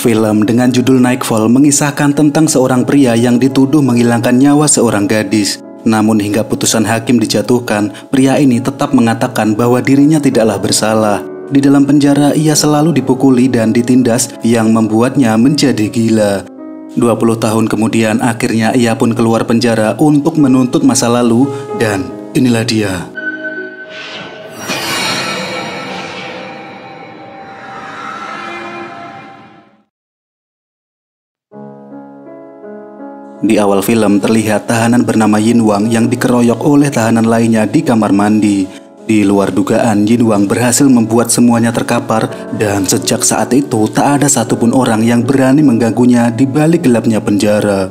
Film dengan judul Nightfall mengisahkan tentang seorang pria yang dituduh menghilangkan nyawa seorang gadis. Namun hingga putusan hakim dijatuhkan, pria ini tetap mengatakan bahwa dirinya tidaklah bersalah. Di dalam penjara ia selalu dipukuli dan ditindas yang membuatnya menjadi gila. 20 tahun kemudian akhirnya ia pun keluar penjara untuk menuntut masa lalu, dan inilah dia. Di awal film terlihat tahanan bernama Yin Wang yang dikeroyok oleh tahanan lainnya di kamar mandi. Di luar dugaan, Yin Wang berhasil membuat semuanya terkapar, dan sejak saat itu tak ada satupun orang yang berani mengganggunya di balik gelapnya penjara.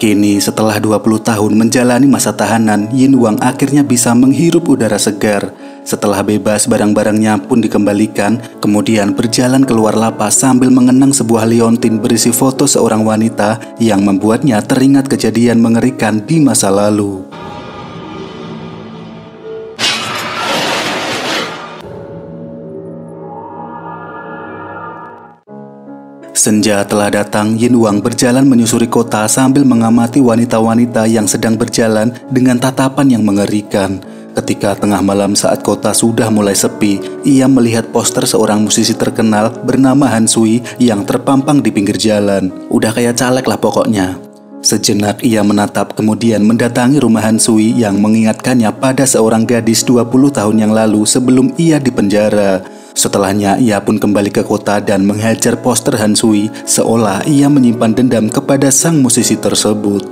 Kini setelah 20 tahun menjalani masa tahanan, Yin Wang akhirnya bisa menghirup udara segar. Setelah bebas, barang-barangnya pun dikembalikan, kemudian berjalan keluar lapas sambil mengenang sebuah liontin berisi foto seorang wanita yang membuatnya teringat kejadian mengerikan di masa lalu. Senja telah datang, Yin Wang berjalan menyusuri kota sambil mengamati wanita-wanita yang sedang berjalan dengan tatapan yang mengerikan. Ketika tengah malam saat kota sudah mulai sepi, ia melihat poster seorang musisi terkenal bernama Han Sui yang terpampang di pinggir jalan. Udah kayak caleg lah pokoknya. Sejenak ia menatap kemudian mendatangi rumah Han Sui yang mengingatkannya pada seorang gadis 20 tahun yang lalu sebelum ia dipenjara. Setelahnya ia pun kembali ke kota dan menghajar poster Han Sui seolah ia menyimpan dendam kepada sang musisi tersebut.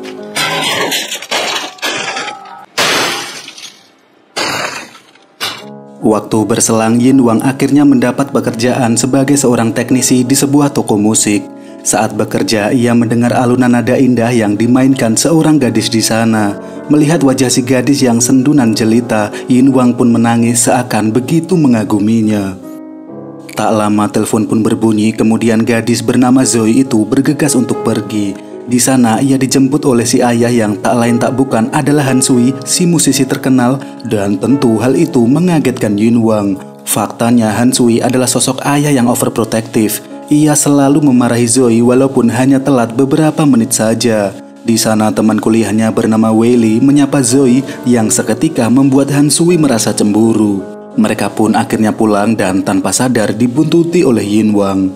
Waktu berselang, Yin Wang akhirnya mendapat pekerjaan sebagai seorang teknisi di sebuah toko musik. Saat bekerja, ia mendengar alunan nada indah yang dimainkan seorang gadis di sana. Melihat wajah si gadis yang sendu nan jelita, Yin Wang pun menangis seakan begitu mengaguminya. Tak lama telepon pun berbunyi, kemudian gadis bernama Zoe itu bergegas untuk pergi. Di sana ia dijemput oleh si ayah yang tak lain tak bukan adalah Han Sui, si musisi terkenal, dan tentu hal itu mengagetkan Yin Wang. Faktanya Han Sui adalah sosok ayah yang overprotective. Ia selalu memarahi Zoe walaupun hanya telat beberapa menit saja. Di sana teman kuliahnya bernama Weili menyapa Zoe yang seketika membuat Han Sui merasa cemburu. Mereka pun akhirnya pulang dan tanpa sadar dibuntuti oleh Yin Wang.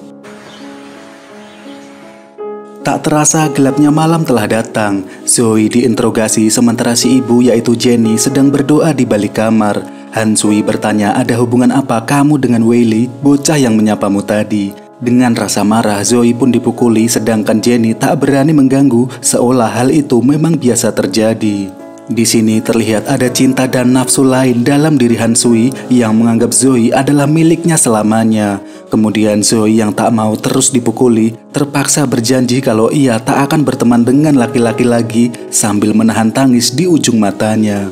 Tak terasa gelapnya malam telah datang. Zoe diinterogasi sementara si ibu yaitu Jenny sedang berdoa di balik kamar. Han Sui bertanya ada hubungan apa kamu dengan Weili, bocah yang menyapamu tadi. Dengan rasa marah, Zoe pun dipukuli sedangkan Jenny tak berani mengganggu seolah hal itu memang biasa terjadi. Di sini terlihat ada cinta dan nafsu lain dalam diri Han Sui yang menganggap Zoe adalah miliknya selamanya. Kemudian Zoe yang tak mau terus dipukuli terpaksa berjanji kalau ia tak akan berteman dengan laki-laki lagi sambil menahan tangis di ujung matanya.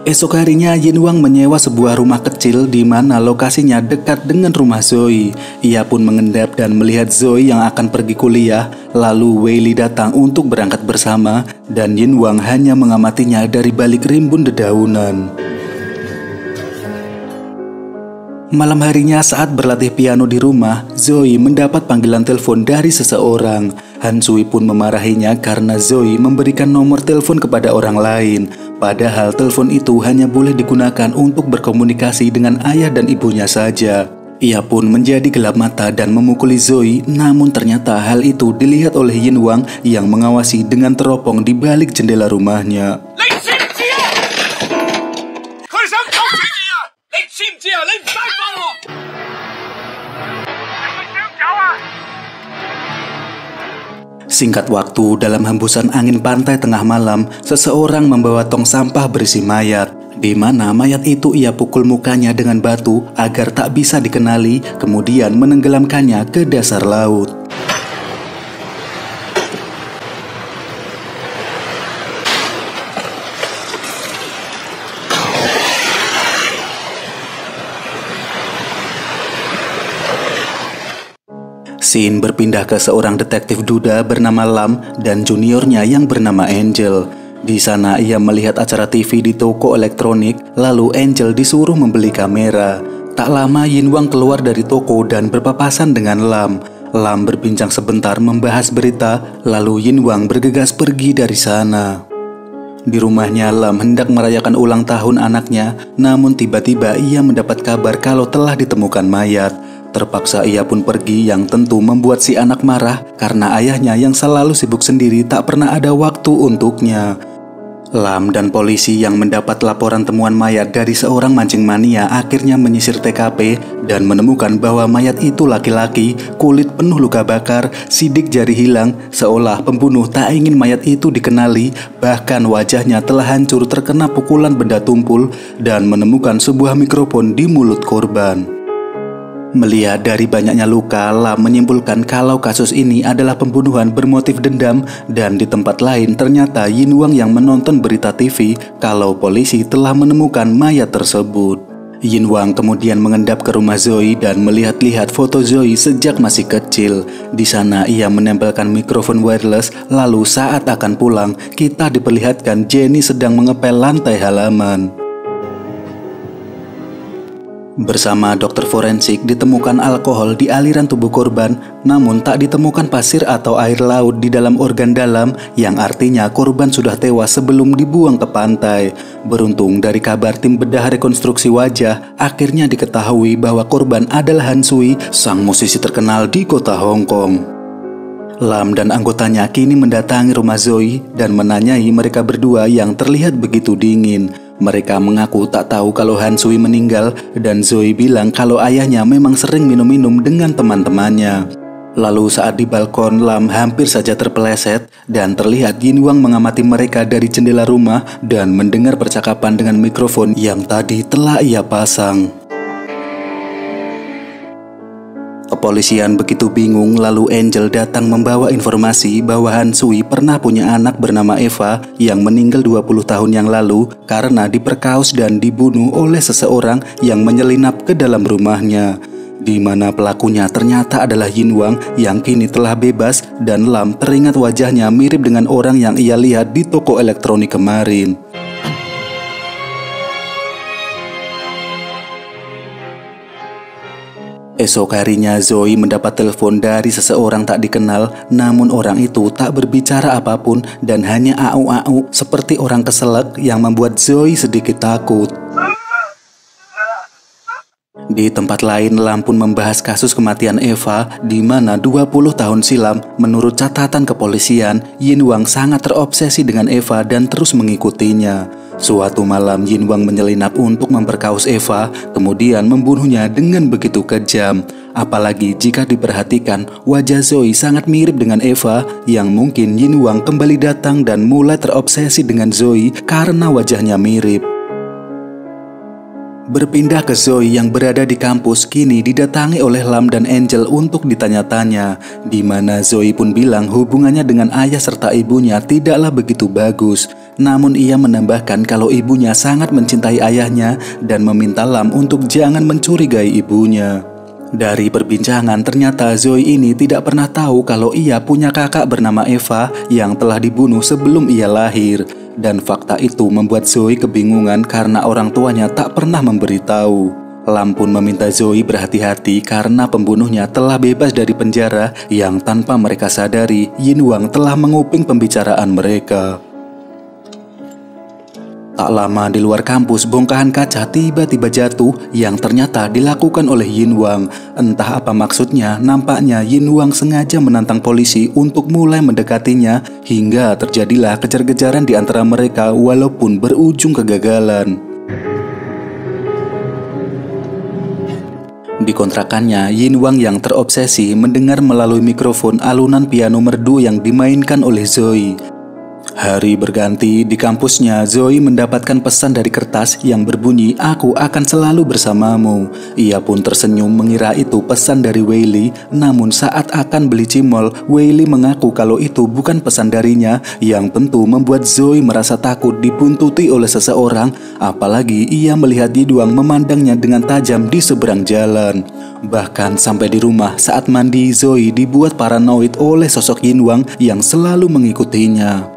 Esok harinya Yin Wang menyewa sebuah rumah kecil di mana lokasinya dekat dengan rumah Zoe. Ia pun mengendap dan melihat Zoe yang akan pergi kuliah. Lalu Weili datang untuk berangkat bersama dan Yin Wang hanya mengamatinya dari balik rimbun dedaunan. Malam harinya saat berlatih piano di rumah, Zoe mendapat panggilan telepon dari seseorang. Han Sui pun memarahinya karena Zoe memberikan nomor telepon kepada orang lain. Padahal telepon itu hanya boleh digunakan untuk berkomunikasi dengan ayah dan ibunya saja. Ia pun menjadi gelap mata dan memukuli Zoe, namun ternyata hal itu dilihat oleh Yin Wang yang mengawasi dengan teropong di balik jendela rumahnya. Singkat waktu, dalam hembusan angin pantai tengah malam, seseorang membawa tong sampah berisi mayat. di mana mayat itu ia pukul mukanya dengan batu agar tak bisa dikenali, kemudian menenggelamkannya ke dasar laut. Scene berpindah ke seorang detektif duda bernama Lam dan juniornya yang bernama Angel. Di sana ia melihat acara TV di toko elektronik, lalu Angel disuruh membeli kamera. Tak lama Yin Wang keluar dari toko dan berpapasan dengan Lam. Lam berbincang sebentar membahas berita, lalu Yin Wang bergegas pergi dari sana. Di rumahnya, Lam hendak merayakan ulang tahun anaknya, namun tiba-tiba ia mendapat kabar kalau telah ditemukan mayat. Terpaksa ia pun pergi, yang tentu membuat si anak marah karena ayahnya yang selalu sibuk sendiri tak pernah ada waktu untuknya. Lam dan polisi yang mendapat laporan temuan mayat dari seorang mancing mania akhirnya menyisir TKP dan menemukan bahwa mayat itu laki-laki, kulit penuh luka bakar, sidik jari hilang, seolah pembunuh tak ingin mayat itu dikenali, bahkan wajahnya telah hancur terkena pukulan benda tumpul, dan menemukan sebuah mikrofon di mulut korban. Melihat dari banyaknya luka, Lam menyimpulkan kalau kasus ini adalah pembunuhan bermotif dendam, dan di tempat lain ternyata Yin Wang yang menonton berita TV kalau polisi telah menemukan mayat tersebut. Yin Wang kemudian mengendap ke rumah Zoe dan melihat-lihat foto Zoe sejak masih kecil. Di sana ia menempelkan mikrofon wireless, lalu saat akan pulang, kita diperlihatkan Jenny sedang mengepel lantai halaman. Bersama dokter forensik ditemukan alkohol di aliran tubuh korban, namun tak ditemukan pasir atau air laut di dalam organ dalam, yang artinya korban sudah tewas sebelum dibuang ke pantai. Beruntung dari kabar tim bedah rekonstruksi wajah, akhirnya diketahui bahwa korban adalah Han Sui, sang musisi terkenal di kota Hong Kong. Lam dan anggotanya kini mendatangi rumah Zoe dan menanyai mereka berdua yang terlihat begitu dingin. Mereka mengaku tak tahu kalau Han Sui meninggal, dan Zoe bilang kalau ayahnya memang sering minum-minum dengan teman-temannya. Lalu saat di balkon, Lam hampir saja terpeleset dan terlihat Yin Wang mengamati mereka dari jendela rumah dan mendengar percakapan dengan mikrofon yang tadi telah ia pasang. Kepolisian begitu bingung, lalu Angel datang membawa informasi bahwa Han Sui pernah punya anak bernama Eva yang meninggal 20 tahun yang lalu karena diperkaos dan dibunuh oleh seseorang yang menyelinap ke dalam rumahnya, di mana pelakunya ternyata adalah Yin Wang yang kini telah bebas, dan Lam teringat wajahnya mirip dengan orang yang ia lihat di toko elektronik kemarin. Esok harinya Zoe mendapat telepon dari seseorang tak dikenal, namun orang itu tak berbicara apapun dan hanya au-au seperti orang keselak yang membuat Zoe sedikit takut. Di tempat lain, Lam pun membahas kasus kematian Eva, di mana 20 tahun silam, menurut catatan kepolisian, Yin Wang sangat terobsesi dengan Eva dan terus mengikutinya. Suatu malam Yin Wang menyelinap untuk memperkaos Eva, kemudian membunuhnya dengan begitu kejam. Apalagi jika diperhatikan, wajah Zoe sangat mirip dengan Eva, yang mungkin Yin Wang kembali datang dan mulai terobsesi dengan Zoe karena wajahnya mirip. Berpindah ke Zoe yang berada di kampus, kini didatangi oleh Lam dan Angel untuk ditanya-tanya, di mana Zoe pun bilang hubungannya dengan ayah serta ibunya tidaklah begitu bagus. Namun ia menambahkan kalau ibunya sangat mencintai ayahnya dan meminta Lam untuk jangan mencurigai ibunya. Dari perbincangan, ternyata Zoe ini tidak pernah tahu kalau ia punya kakak bernama Eva yang telah dibunuh sebelum ia lahir. Dan fakta itu membuat Zoe kebingungan karena orang tuanya tak pernah memberitahu. Lam pun meminta Zoe berhati-hati karena pembunuhnya telah bebas dari penjara, yang tanpa mereka sadari Yin Wang telah menguping pembicaraan mereka. Tak lama di luar kampus, bongkahan kaca tiba-tiba jatuh yang ternyata dilakukan oleh Yin Wang. Entah apa maksudnya, nampaknya Yin Wang sengaja menantang polisi untuk mulai mendekatinya hingga terjadilah kejar-kejaran di antara mereka walaupun berujung kegagalan. Di kontrakannya, Yin Wang yang terobsesi mendengar melalui mikrofon alunan piano merdu yang dimainkan oleh Zoe. Hari berganti di kampusnya, Zoe mendapatkan pesan dari kertas yang berbunyi, "Aku akan selalu bersamamu." Ia pun tersenyum mengira itu pesan dari Weili, namun saat akan beli cimol, Weili mengaku kalau itu bukan pesan darinya, yang tentu membuat Zoe merasa takut dibuntuti oleh seseorang, apalagi ia melihat Yinwang memandangnya dengan tajam di seberang jalan. Bahkan sampai di rumah saat mandi, Zoe dibuat paranoid oleh sosok Yinwang yang selalu mengikutinya.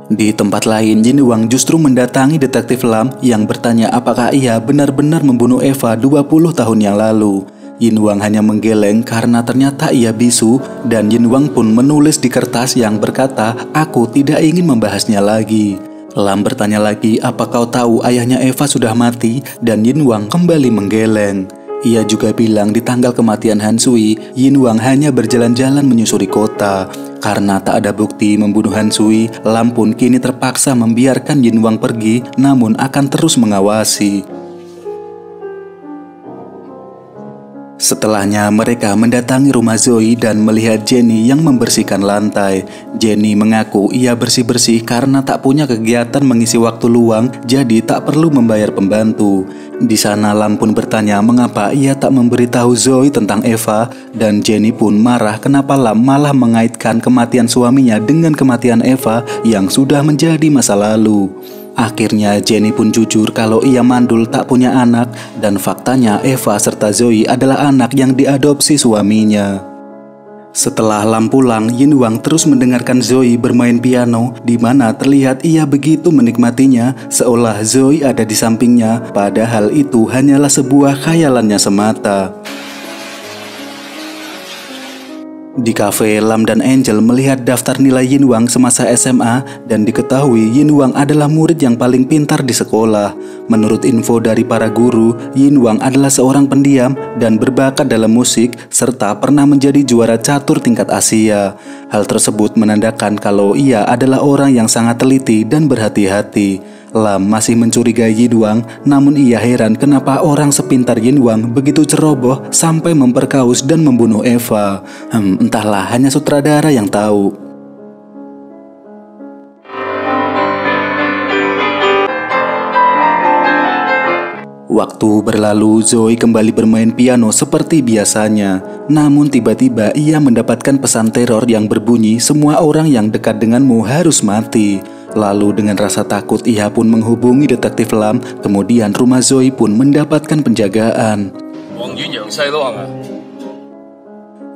Di tempat lain, Yinwang justru mendatangi detektif Lam yang bertanya apakah ia benar-benar membunuh Eva 20 tahun yang lalu. Yinwang hanya menggeleng karena ternyata ia bisu, dan Yinwang pun menulis di kertas yang berkata, "Aku tidak ingin membahasnya lagi." Lam bertanya lagi, "Apa kau tahu ayahnya Eva sudah mati?" Dan Yinwang kembali menggeleng. Ia juga bilang di tanggal kematian Han Sui, Yinwang hanya berjalan-jalan menyusuri kota. Karena tak ada bukti membunuh Han Sui, Lam pun kini terpaksa membiarkan Yinwang pergi, namun akan terus mengawasi. Setelahnya mereka mendatangi rumah Zoe dan melihat Jenny yang membersihkan lantai. Jenny mengaku ia bersih-bersih karena tak punya kegiatan mengisi waktu luang, jadi tak perlu membayar pembantu. Di sana Lam pun bertanya mengapa ia tak memberitahu Zoe tentang Eva, dan Jenny pun marah kenapa Lam malah mengaitkan kematian suaminya dengan kematian Eva yang sudah menjadi masa lalu. Akhirnya Jenny pun jujur kalau ia mandul tak punya anak, dan faktanya Eva serta Zoe adalah anak yang diadopsi suaminya. Setelah Lam pulang, Yinwang terus mendengarkan Zoe bermain piano, di mana terlihat ia begitu menikmatinya, seolah Zoe ada di sampingnya, padahal itu hanyalah sebuah khayalannya semata. Di kafe, Lam dan Angel melihat daftar nilai Yinwang semasa SMA dan diketahui Yinwang adalah murid yang paling pintar di sekolah. Menurut info dari para guru, Yinwang adalah seorang pendiam dan berbakat dalam musik serta pernah menjadi juara catur tingkat Asia. Hal tersebut menandakan kalau ia adalah orang yang sangat teliti dan berhati-hati. Lam masih mencurigai Yinwang, namun ia heran kenapa orang sepintar Yinwang begitu ceroboh sampai memperkaus dan membunuh Eva. Entahlah, hanya sutradara yang tahu. Waktu berlalu, Zoe kembali bermain piano seperti biasanya. Namun tiba-tiba ia mendapatkan pesan teror yang berbunyi, "Semua orang yang dekat denganmu harus mati." Lalu dengan rasa takut ia pun menghubungi detektif Lam, kemudian rumah Zoe pun mendapatkan penjagaan.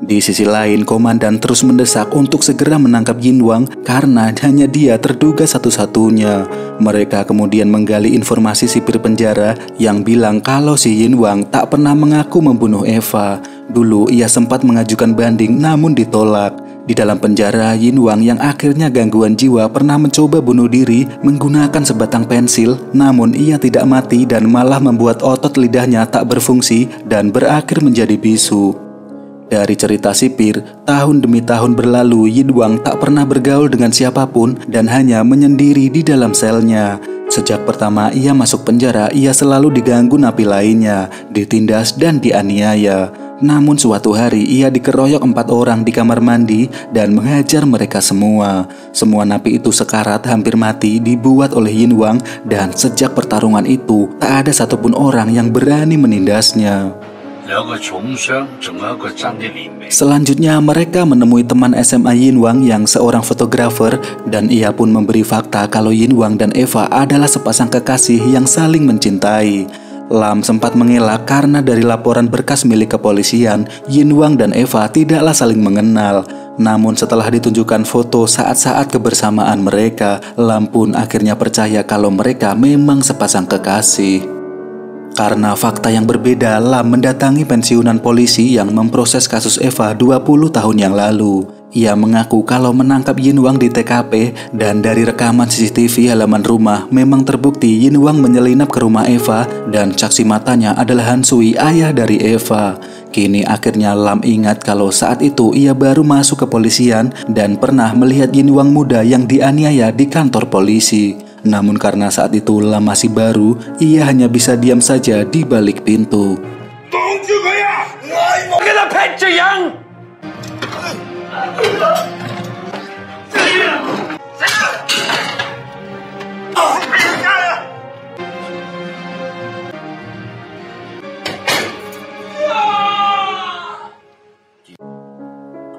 Di sisi lain, komandan terus mendesak untuk segera menangkap Yinwang karena hanya dia terduga satu-satunya. Mereka kemudian menggali informasi sipir penjara yang bilang kalau si Yinwang tak pernah mengaku membunuh Eva. Dulu ia sempat mengajukan banding namun ditolak. Di dalam penjara, Yinwang yang akhirnya gangguan jiwa pernah mencoba bunuh diri menggunakan sebatang pensil, namun ia tidak mati dan malah membuat otot lidahnya tak berfungsi dan berakhir menjadi bisu. Dari cerita sipir, tahun demi tahun berlalu, Yinwang tak pernah bergaul dengan siapapun dan hanya menyendiri di dalam selnya. Sejak pertama ia masuk penjara, ia selalu diganggu napi lainnya, ditindas dan dianiaya. Namun suatu hari ia dikeroyok 4 orang di kamar mandi dan menghajar mereka semua. Semua napi itu sekarat hampir mati dibuat oleh Yinwang, dan sejak pertarungan itu tak ada satupun orang yang berani menindasnya. Selanjutnya mereka menemui teman SMA Yinwang yang seorang fotografer, dan ia pun memberi fakta kalau Yinwang dan Eva adalah sepasang kekasih yang saling mencintai. Lam sempat mengelak karena dari laporan berkas milik kepolisian, Yinwang dan Eva tidaklah saling mengenal. Namun setelah ditunjukkan foto saat-saat kebersamaan mereka, Lam pun akhirnya percaya kalau mereka memang sepasang kekasih. Karena fakta yang berbeda, Lam mendatangi pensiunan polisi yang memproses kasus Eva 20 tahun yang lalu. Ia mengaku kalau menangkap Yinwang di TKP, dan dari rekaman CCTV halaman rumah memang terbukti Yinwang menyelinap ke rumah Eva dan saksi matanya adalah Han Sui, ayah dari Eva. Kini akhirnya Lam ingat kalau saat itu ia baru masuk kepolisian dan pernah melihat Yinwang muda yang dianiaya di kantor polisi. Namun karena saat itu Lam masih baru, ia hanya bisa diam saja di balik pintu. 志阳。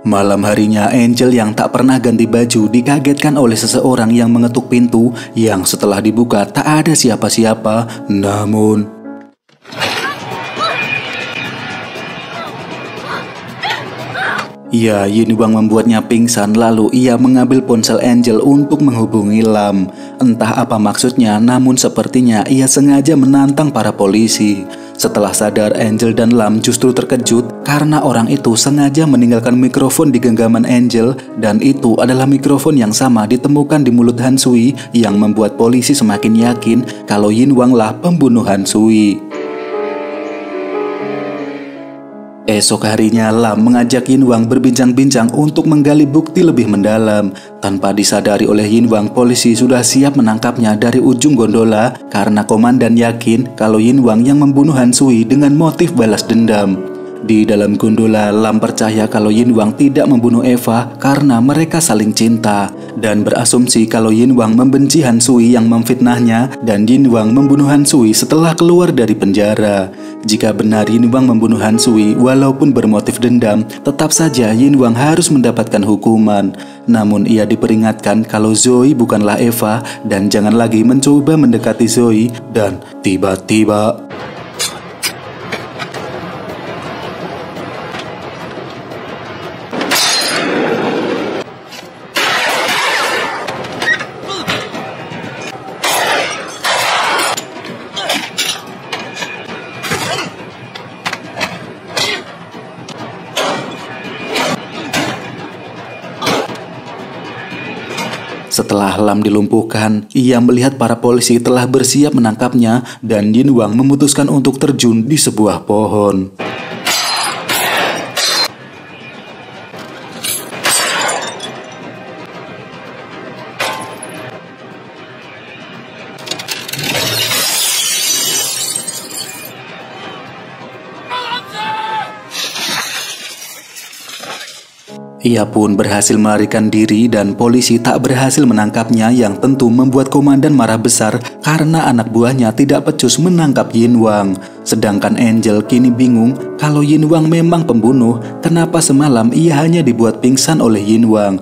Malam harinya, Angel yang tak pernah ganti baju dikagetkan oleh seseorang yang mengetuk pintu yang setelah dibuka tak ada siapa-siapa. Namun ya, Yin Wang membuatnya pingsan lalu ia mengambil ponsel Angel untuk menghubungi Lam. Entah apa maksudnya, namun sepertinya ia sengaja menantang para polisi. Setelah sadar, Angel dan Lam justru terkejut karena orang itu sengaja meninggalkan mikrofon di genggaman Angel, dan itu adalah mikrofon yang sama ditemukan di mulut Han Sui yang membuat polisi semakin yakin kalau Yin Wang lah pembunuh Han Sui. Esok harinya, Lam mengajak Yin Wang berbincang-bincang untuk menggali bukti lebih mendalam. Tanpa disadari oleh Yin Wang, polisi sudah siap menangkapnya dari ujung gondola karena komandan yakin kalau Yin Wang yang membunuh Han Sui dengan motif balas dendam. Di dalam gondola, Lam percaya kalau Yin Wang tidak membunuh Eva karena mereka saling cinta, dan berasumsi kalau Yin Wang membenci Han Sui yang memfitnahnya dan Yin Wang membunuh Han Sui setelah keluar dari penjara. Jika benar Yin Wang membunuh Han Sui walaupun bermotif dendam, tetap saja Yin Wang harus mendapatkan hukuman. Namun ia diperingatkan kalau Zoe bukanlah Eva dan jangan lagi mencoba mendekati Zoe, dan tiba-tiba setelah Lam dilumpuhkan, ia melihat para polisi telah bersiap menangkapnya dan Yin Wang memutuskan untuk terjun di sebuah pohon. Ia pun berhasil melarikan diri dan polisi tak berhasil menangkapnya, yang tentu membuat komandan marah besar karena anak buahnya tidak becus menangkap Yin Wang. Sedangkan Angel kini bingung kalau Yin Wang memang pembunuh, kenapa semalam ia hanya dibuat pingsan oleh Yin Wang.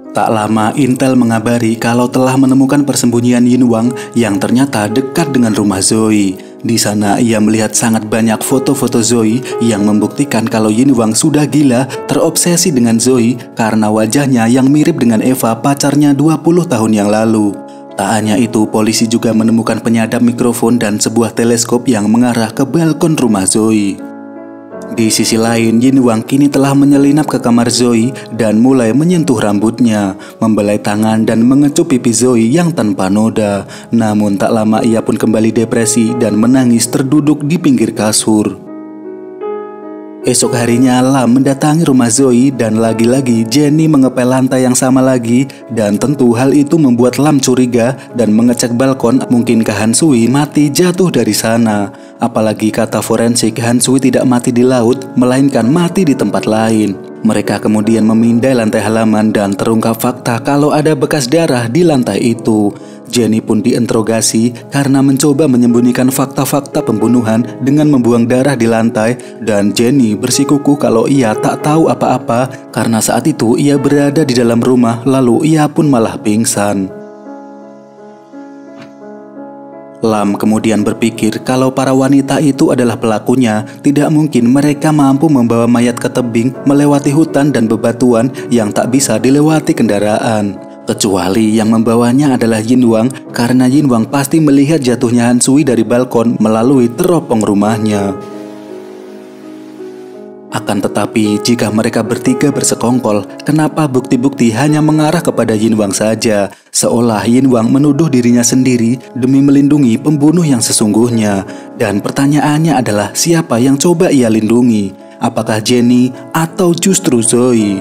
Tak lama Intel mengabari kalau telah menemukan persembunyian Yin Wang yang ternyata dekat dengan rumah Zoe. Di sana ia melihat sangat banyak foto-foto Zoe yang membuktikan kalau Yin Wang sudah gila, terobsesi dengan Zoe karena wajahnya yang mirip dengan Eva, pacarnya 20 tahun yang lalu. Tak hanya itu, polisi juga menemukan penyadap mikrofon dan sebuah teleskop yang mengarah ke balkon rumah Zoe. Di sisi lain, Yin Wang kini telah menyelinap ke kamar Zoe dan mulai menyentuh rambutnya, membelai tangan dan mengecup pipi Zoe yang tanpa noda. Namun tak lama ia pun kembali depresi dan menangis terduduk di pinggir kasur. Esok harinya Lam mendatangi rumah Zoe dan lagi-lagi Jenny mengepel lantai yang sama lagi, dan tentu hal itu membuat Lam curiga dan mengecek balkon, mungkinkah Han Sui mati jatuh dari sana. Apalagi kata forensik, Han Sui tidak mati di laut melainkan mati di tempat lain. Mereka kemudian memindai lantai halaman dan terungkap fakta kalau ada bekas darah di lantai itu. Jenny pun diinterogasi karena mencoba menyembunyikan fakta-fakta pembunuhan dengan membuang darah di lantai, dan Jenny bersikukuh kalau ia tak tahu apa-apa karena saat itu ia berada di dalam rumah lalu ia pun malah pingsan. Lam kemudian berpikir kalau para wanita itu adalah pelakunya, tidak mungkin mereka mampu membawa mayat ke tebing melewati hutan dan bebatuan yang tak bisa dilewati kendaraan. Kecuali yang membawanya adalah Yin Wang, karena Yin Wang pasti melihat jatuhnya Han Sui dari balkon melalui teropong rumahnya. Akan tetapi, jika mereka bertiga bersekongkol, kenapa bukti-bukti hanya mengarah kepada Yin Wang saja? Seolah Yin Wang menuduh dirinya sendiri demi melindungi pembunuh yang sesungguhnya. Dan pertanyaannya adalah siapa yang coba ia lindungi? Apakah Jenny atau justru Zoe?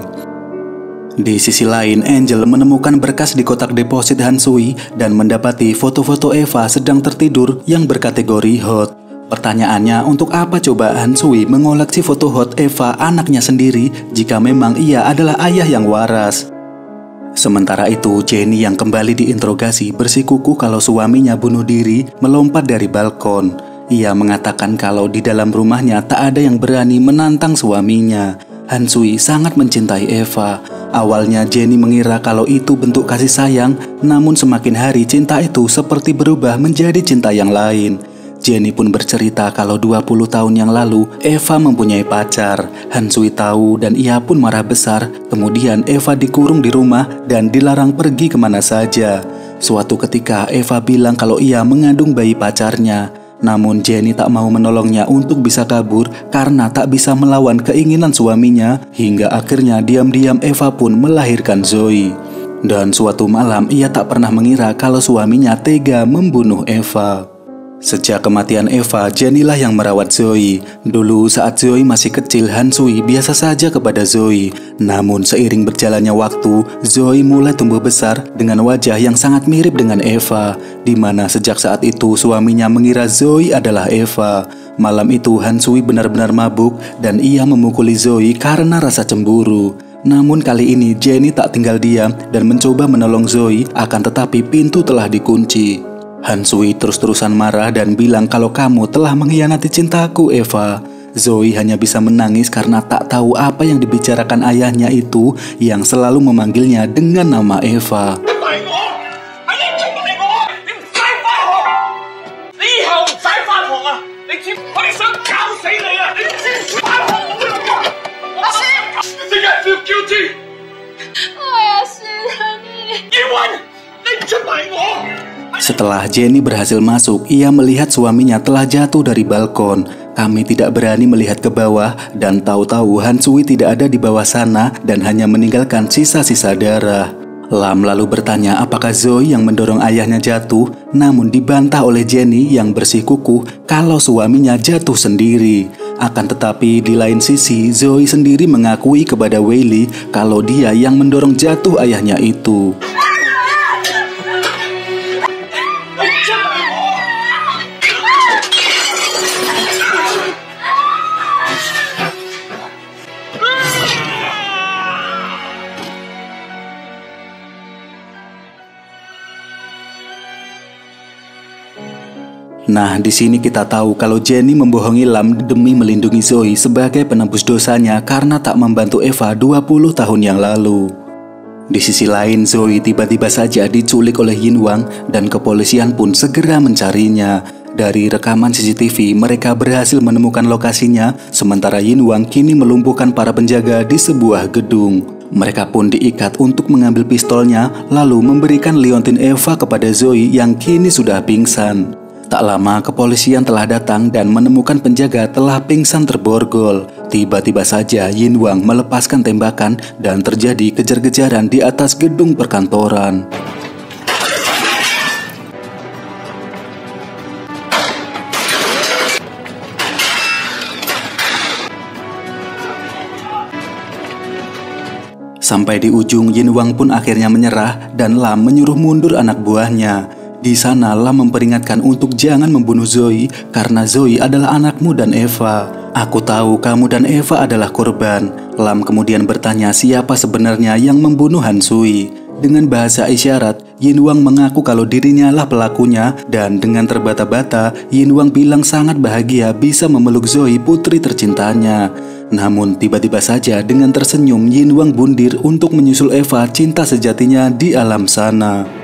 Di sisi lain, Angel menemukan berkas di kotak deposit Han Sui dan mendapati foto-foto Eva sedang tertidur yang berkategori hot. Pertanyaannya, untuk apa coba Han Sui mengoleksi foto hot Eva anaknya sendiri jika memang ia adalah ayah yang waras? Sementara itu, Jenny yang kembali diinterogasi bersikukuh kalau suaminya bunuh diri melompat dari balkon. Ia mengatakan kalau di dalam rumahnya tak ada yang berani menantang suaminya. Han Sui sangat mencintai Eva. Awalnya Jenny mengira kalau itu bentuk kasih sayang, namun semakin hari cinta itu seperti berubah menjadi cinta yang lain. Jenny pun bercerita kalau 20 tahun yang lalu Eva mempunyai pacar. Han Sui tahu dan ia pun marah besar. Kemudian Eva dikurung di rumah dan dilarang pergi kemana saja. Suatu ketika Eva bilang kalau ia mengandung bayi pacarnya. Namun Jenny tak mau menolongnya untuk bisa kabur karena tak bisa melawan keinginan suaminya. Hingga akhirnya diam-diam Eva pun melahirkan Zoe. Dan suatu malam ia tak pernah mengira kalau suaminya tega membunuh Eva. Sejak kematian Eva, Jenny lah yang merawat Zoe. Dulu saat Zoe masih kecil, Han Sui biasa saja kepada Zoe. Namun seiring berjalannya waktu, Zoe mulai tumbuh besar dengan wajah yang sangat mirip dengan Eva, di mana sejak saat itu suaminya mengira Zoe adalah Eva. Malam itu Han Sui benar-benar mabuk dan ia memukuli Zoe karena rasa cemburu. Namun kali ini Jenny tak tinggal diam dan mencoba menolong Zoe, akan tetapi pintu telah dikunci. Han Sui terus-terusan marah dan bilang kalau kamu telah mengkhianati cintaku, Eva. Zoe hanya bisa menangis karena tak tahu apa yang dibicarakan ayahnya itu yang selalu memanggilnya dengan nama Eva. Setelah Jenny berhasil masuk, ia melihat suaminya telah jatuh dari balkon. Kami tidak berani melihat ke bawah dan tahu-tahu Han Sui tidak ada di bawah sana dan hanya meninggalkan sisa-sisa darah. Lam lalu bertanya apakah Zoe yang mendorong ayahnya jatuh, namun dibantah oleh Jenny yang bersikukuh kalau suaminya jatuh sendiri. Akan tetapi di lain sisi, Zoe sendiri mengakui kepada Weili kalau dia yang mendorong jatuh ayahnya itu. Nah, di sini kita tahu kalau Jenny membohongi Lam demi melindungi Zoe sebagai penebus dosanya karena tak membantu Eva 20 tahun yang lalu. Di sisi lain, Zoe tiba-tiba saja diculik oleh Yin Wang dan kepolisian pun segera mencarinya. Dari rekaman CCTV, mereka berhasil menemukan lokasinya, sementara Yin Wang kini melumpuhkan para penjaga di sebuah gedung. Mereka pun diikat untuk mengambil pistolnya, lalu memberikan liontin Eva kepada Zoe yang kini sudah pingsan. Tak lama kepolisian telah datang dan menemukan penjaga telah pingsan terborgol. Tiba-tiba saja Yin Wang melepaskan tembakan dan terjadi kejar-kejaran di atas gedung perkantoran. Sampai di ujung, Yin Wang pun akhirnya menyerah dan Lam menyuruh mundur anak buahnya. Di sana Lam memperingatkan untuk jangan membunuh Zoe karena Zoe adalah anakmu dan Eva. Aku tahu kamu dan Eva adalah korban. Lam kemudian bertanya siapa sebenarnya yang membunuh Han Sui. Dengan bahasa isyarat, Yin Wang mengaku kalau dirinya lah pelakunya dan dengan terbata-bata, Yin Wang bilang sangat bahagia bisa memeluk Zoe putri tercintanya. Namun tiba-tiba saja dengan tersenyum Yin Wang bundir untuk menyusul Eva cinta sejatinya di alam sana.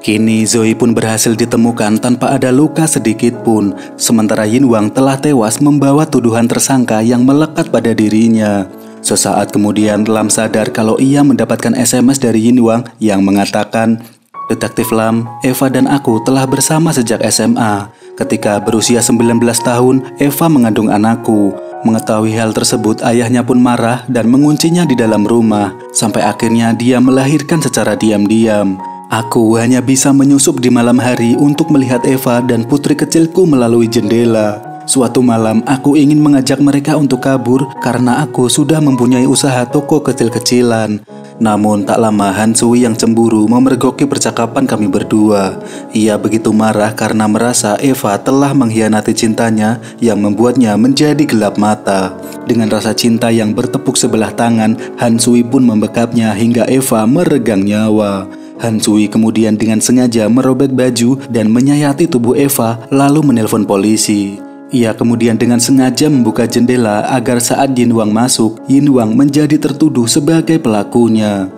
Kini Zoe pun berhasil ditemukan tanpa ada luka sedikit pun, sementara Yin Wang telah tewas membawa tuduhan tersangka yang melekat pada dirinya. Sesaat kemudian Lam sadar kalau ia mendapatkan SMS dari Yin Wang yang mengatakan, "Detektif Lam, Eva dan aku telah bersama sejak SMA. Ketika berusia 19 tahun, Eva mengandung anakku. Mengetahui hal tersebut, ayahnya pun marah dan menguncinya di dalam rumah. Sampai akhirnya dia melahirkan secara diam-diam. Aku hanya bisa menyusup di malam hari untuk melihat Eva dan putri kecilku melalui jendela. Suatu malam, aku ingin mengajak mereka untuk kabur karena aku sudah mempunyai usaha toko kecil-kecilan. Namun tak lama Han Sui yang cemburu memergoki percakapan kami berdua. Ia begitu marah karena merasa Eva telah mengkhianati cintanya yang membuatnya menjadi gelap mata. Dengan rasa cinta yang bertepuk sebelah tangan, Han Sui pun membekapnya hingga Eva meregang nyawa. Han Sui kemudian dengan sengaja merobek baju dan menyayati tubuh Eva lalu menelpon polisi. Ia kemudian dengan sengaja membuka jendela agar saat Yin Wang masuk, Yin Wang menjadi tertuduh sebagai pelakunya.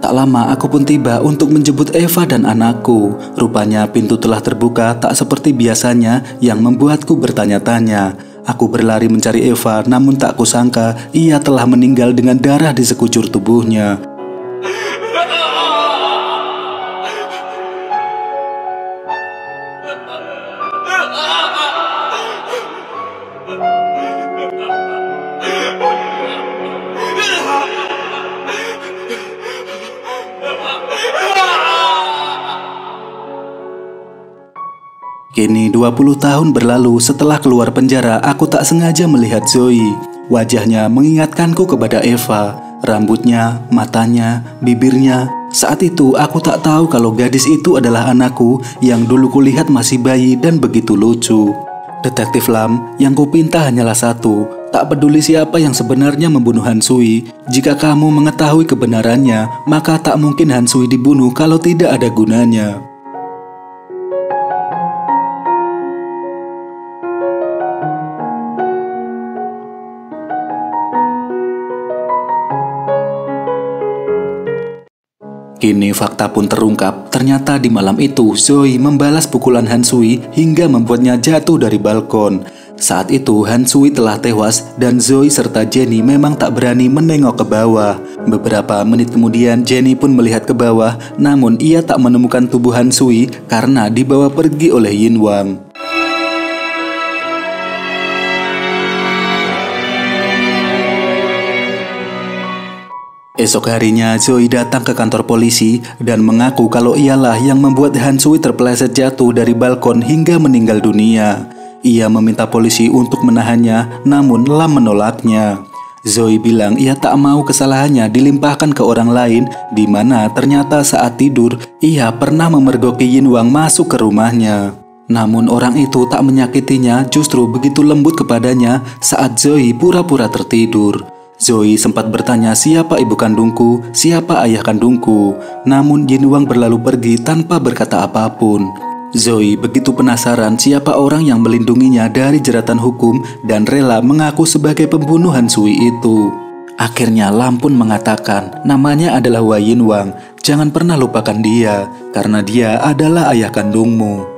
Tak lama aku pun tiba untuk menjemput Eva dan anakku. Rupanya pintu telah terbuka tak seperti biasanya yang membuatku bertanya-tanya. Aku berlari mencari Eva, namun tak kusangka ia telah meninggal dengan darah di sekujur tubuhnya. Kini 20 tahun berlalu setelah keluar penjara, aku tak sengaja melihat Zoe. Wajahnya mengingatkanku kepada Eva. Rambutnya, matanya, bibirnya. Saat itu aku tak tahu kalau gadis itu adalah anakku yang dulu kulihat masih bayi dan begitu lucu. Detektif Lam, yang kupinta hanyalah satu. Tak peduli siapa yang sebenarnya membunuh Han Sui. Jika kamu mengetahui kebenarannya, maka tak mungkin Han Sui dibunuh kalau tidak ada gunanya. Kini fakta pun terungkap, ternyata di malam itu Zoe membalas pukulan Han Sui hingga membuatnya jatuh dari balkon. Saat itu Han Sui telah tewas dan Zoe serta Jenny memang tak berani menengok ke bawah. Beberapa menit kemudian Jenny pun melihat ke bawah, namun ia tak menemukan tubuh Han Sui karena dibawa pergi oleh Yin Wang. Esok harinya Zoe datang ke kantor polisi dan mengaku kalau ialah yang membuat Han Sui terpeleset jatuh dari balkon hingga meninggal dunia. Ia meminta polisi untuk menahannya, namun Lam menolaknya. Zoe bilang ia tak mau kesalahannya dilimpahkan ke orang lain, di mana ternyata saat tidur ia pernah memergoki Yin Wang masuk ke rumahnya. Namun orang itu tak menyakitinya, justru begitu lembut kepadanya saat Zoe pura-pura tertidur. Zoe sempat bertanya siapa ibu kandungku, siapa ayah kandungku. Namun Yin Wang berlalu pergi tanpa berkata apapun. Zoe begitu penasaran siapa orang yang melindunginya dari jeratan hukum dan rela mengaku sebagai pembunuh Han Sui itu. Akhirnya Lam pun mengatakan namanya adalah Wei Yin Wang. Jangan pernah lupakan dia, karena dia adalah ayah kandungmu.